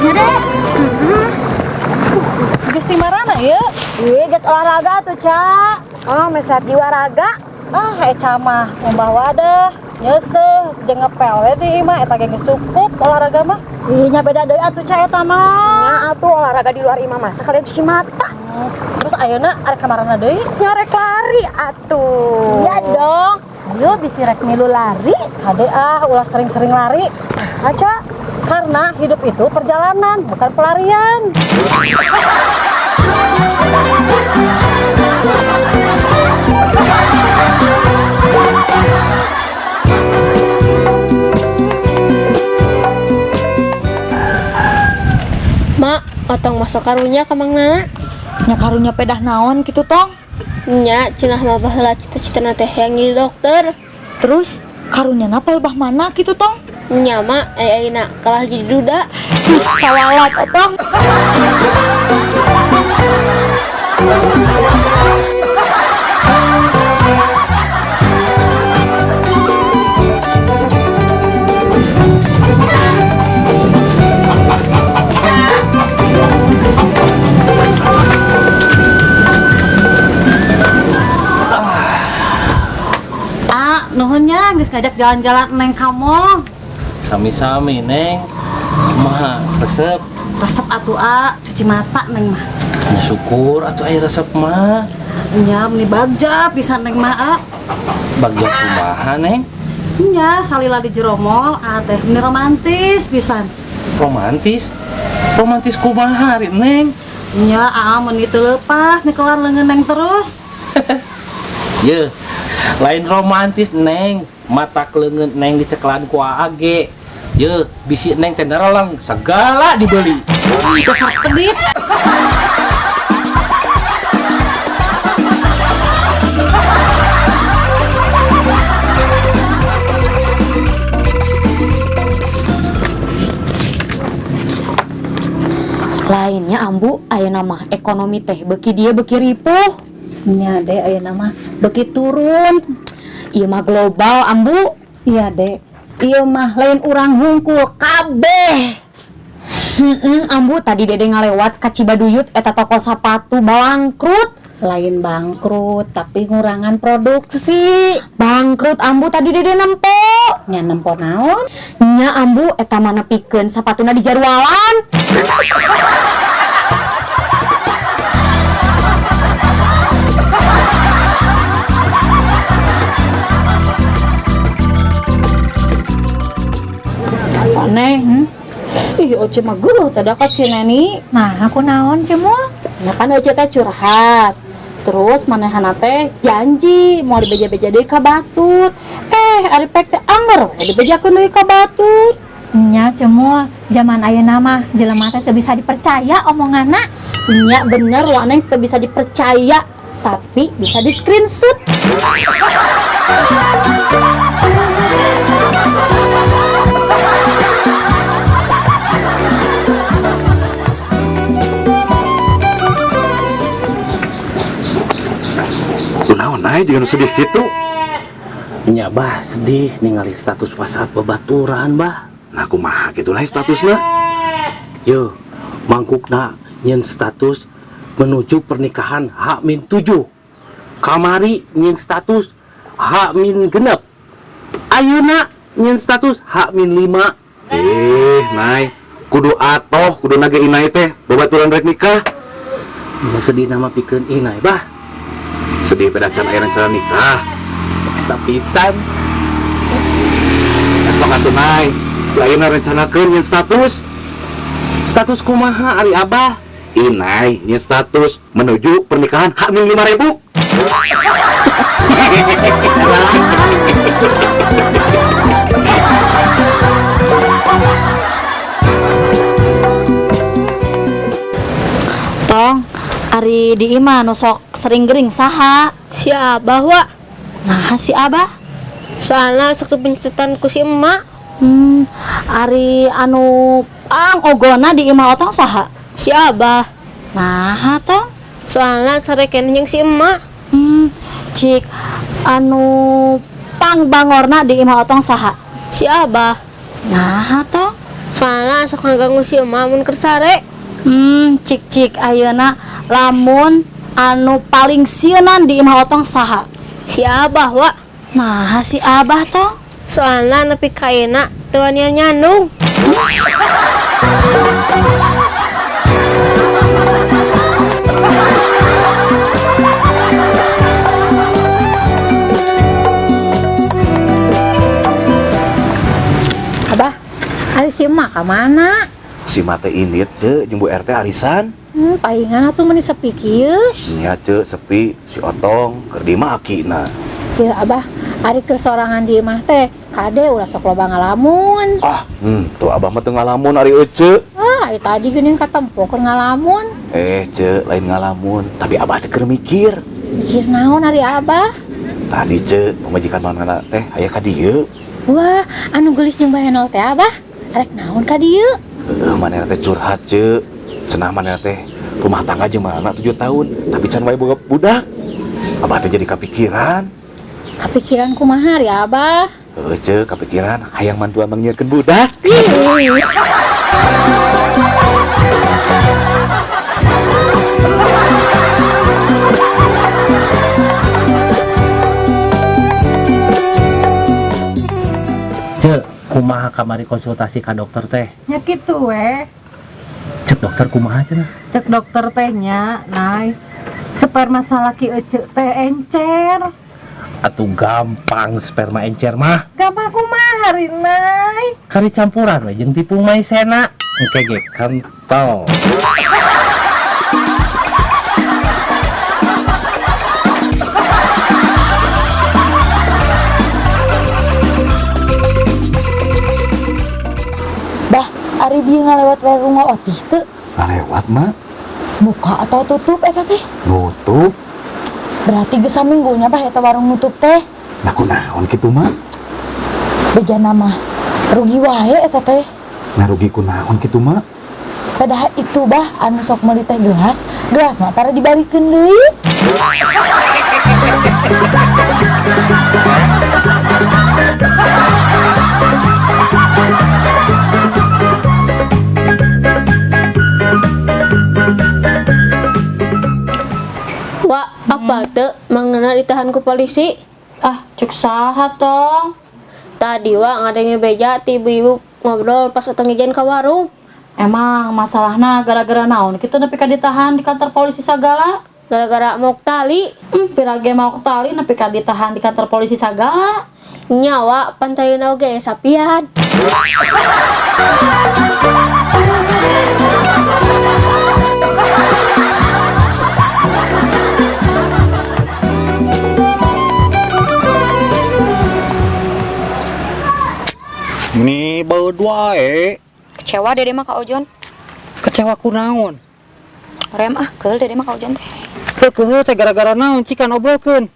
Ya deh. Geus ti marana ya? Iya, geus olahraga tuh, Ca. Oh, mesar jiwa raga. Eca mah umbah wadah. Nyeseh jeung ngepel we di imah eta ge geus cukup olahraga mah. Ih, nya beda deui atuh, Ca, eta mah. Nya atuh olahraga di luar imah masa kalian cuci mata. Terus ayeuna arek kamarana deui? Nyarek lari atuh. Iya dong. Ayo bisi rek milu lari. Hade ulah sering-sering lari. Ca. Karena hidup itu perjalanan, bukan pelarian. Mak, otong masuk karunya ke Mang Nana. Nya karunya pedah naon gitu tong. Nya, cenah mah baheula cita-cita teh yang jadi dokter. Terus karunya napa lebah mana gitu tong? Nya mak, ayeuna kalah jadi duda. Kawalat tong. Nuhunnya geus ngajak jalan-jalan neng kamu. Sami-sami neng. Kumaha resep? Resep atuh cuci mata neng mah. Ya syukur atuh aya resep mah. Nya beli bagja pisan neng mah Bagja kumaha neng? Nya salila di jero mall teh ini romantis pisan. Romantis? Romantis kumaha hari neng? Nya mun itu lepas nyekelan leungeun neng terus. Ye, lain romantis neng, mata leungeun neng diceklan ku AG. Ye, bisi neng teh nerelang segala dibeli. Dasar pedit. Lainnya ambu ayeuna mah ekonomi teh beuki dia beuki ripuh. Nya deh ayeuna mah beuki turun. Ieu mah global ambu. Iya dek. Ieu mah lain urang hungkul kabeh. Ambu tadi dede ngalewat ka Cibaduyut eta toko sapatu bangkrut. Lain bangkrut tapi ngurangan produksi. Bangkrut ambu tadi dede nempo. Nya nempo naon? Nya ambu eta mana pikeun sapatuna di jarwalan. Aneh. Ih, Oce mah geuh tada ka si Neni. Nah, aku naon cemul? Nah kan Oce teh curhat. Terus manehana teh janji mau dibeja-beja deui ka batur. Ari pek teh anger dibejakeun deui ka batur. Nya cemul, zaman ayeuna mah jelema teh teu bisa dipercaya omonganna. Nya bener waneh teu bisa dipercaya, tapi bisa di screenshot. Naon naik jangan sedih gitu. Nya bah sedih ningali status WhatsApp babaturan bah. Nah kumaha gitu naik statusnya. Yo, mangkukna nyen status menuju pernikahan H-7. Kamari nyen status H-6. Ayeuna nyen status H-5. Naik kudu atoh kudu nage inai teh babaturan rek nikah. Nya sedih nama pikeun inai bah. Sedih pada can aya rencana nikah. Tapisan Esok atuh naik lainna rencanakeun nyen status. status kumaha ari abah? Inai nyen status menuju pernikahan H-5.000. Tong, ari di imah nu sok sering gering saha? Si Abah wa. Nah, si Abah. Soalnya sok pencetan ku si emak. Ari anu ogona di imah otong saha? Si Abah. Nah, tong. Soalnya sarekeun jeung si emak. Cik anu pang bangorna di imah otong saha? Si Abah. Nah, tong. Soalnya sok ngaganggu si emak mun keur sare. Cik ayeuna lamun anu paling sieunan di imah otong saha? Si Abah wa. Nah, si Abah toh. Soalnya nepi ka ayeuna teu wanian nyandung. Abah, ari si emak ka mana? Si mate init ce jeung Bu RT arisan. Palingan atuh meni sepi kieu. Nya ce sepi si Otong keur di makina. Ya Abah, ari keur sorangan di imah teh, kade ulah sok loba ngalamun. Tuh abah mah teu ngalamun ari ece. Tadi geuning katempo keur ngalamun. Ce lain ngalamun, tapi abah teh keur mikir. Mikir naon ari Abah? Tadi ce pamajikan manehna teh aya ka dieu. Wah, anu geulis jeung bahenol teh Abah. Arek naon ka dieu? Manehna teh curhat ce. Cenah manehna teh rumah tangga jeung manehna 7 tahun, tapi can wae boga budak. Abah teh jadi kapikiran. Kapikiran kumaha ari Abah? Ce kapikiran hayang mantuan manggieurkeun budak. Ce, kumaha kamari konsultasi ka dokter teh? nya kitu we. Cek dokter kumaha cenah? Cek dokter teh nya, Nay. Sperma salaki ece teh encer. Atuh gampang sperma encer mah. Gampang kumaha hari Nay? Kari campuran we jeung tipung maizena. Engke ge kentol. Bah, ari dia ngalewat we rumah Otih teu? Ngalewat mah Buka atau tutup eta teh? nutup. Berarti geus saminggunya bah eta warung nutup teh. Nah kunaon kitu mah? Bejana mah rugi wae eta teh. Nah rugi kunaon kitu mah? Padahal itu bah anu sok meuli teh gelas mah tara dibalikeun deui. Wa, apa teu manggana ditahan ku polisi? Cek saha tong? Tadi wa ngadenge beja ti ibu-ibu ngobrol pas otong ijen ka warung. Emang masalahna gara-gara naon? Kita nepi ka ditahan di kantor polisi sagala. Gara-gara mok tali. Pirage mau tali nepi ka ditahan di kantor polisi sagala. Nyawa pantayeuna oge sapiad. Ini baut wae. Kecewa dede mah ka Ojon. Kecewa kunaon? Rem keul dede mah ka Ojon teh. Keueuh teh gara-gara naon cikan obrolkeun.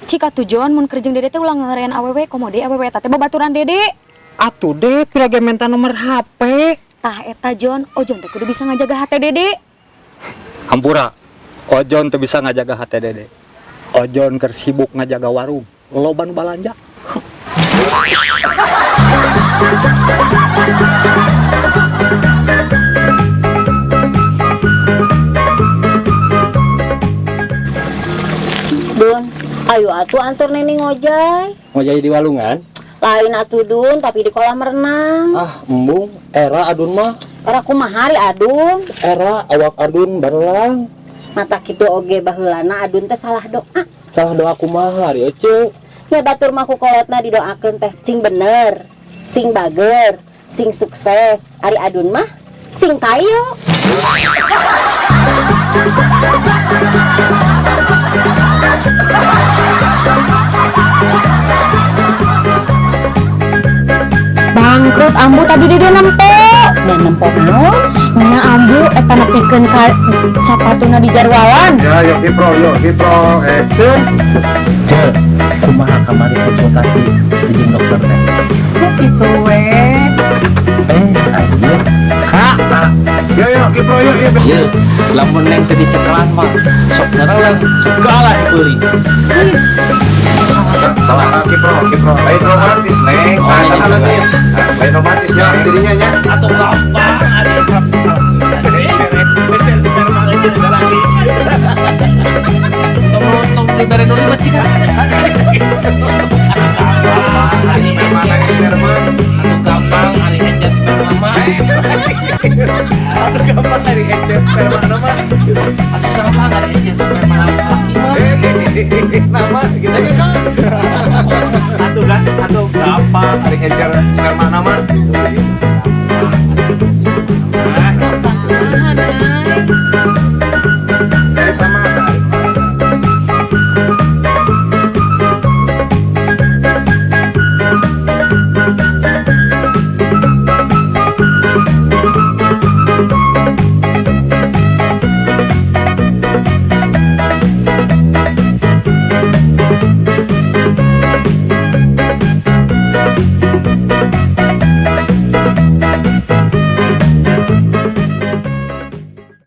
Cika tujuan mun kerjeng dede teh ulang ngarean awewe komode awewe eta teh babaturan dede. Atuh deh pirage minta nomor HP. Tah eta Jon, Ojon teh kudu bisa ngajaga hate dede. Hampura. Ojon teu bisa ngajaga hate dede. Ojon keur sibuk ngajaga warung. Loba nu balanja. Dun, ayo atuh antur nening ojay. Ngojay di walungan? Lain atuh Dun, tapi di kolam renang. Embung, era adun mah. Ora kumaha ari Adun? Era awak adun barelang. Mata kitu oge baheulana Adun teh salah doa. Salah doa kumaha ari ece. Ya batur mah ku kolotna didoakeun teh sing bener, sing bager, sing sukses. Ari Adun mah sing kayu. Bangkrut ambu tadi dede nempo. Dan nempo naon? Nya ambu eta nepikeun ka sapatuna di jarwalan. Ya, yuk Kipro, action. Ce, kumaha kamari konsultasi jeung dokter teh? Kok kitu we? Ayo. Kak. Yuk Kipro, yuk. Ye, lamun neng teh dicekelan mah sok naralang segala dibeli. Kipro. Lain romantis, Neng. Oh, iya, iya. Lain romantis, ya, dirinya nya. Atau Atau gampang dari encer sperma nama. Atau gampang ada ejen sperma laki-laki mah. Nama gitu kan. Atau gampang dari encer sperma nama.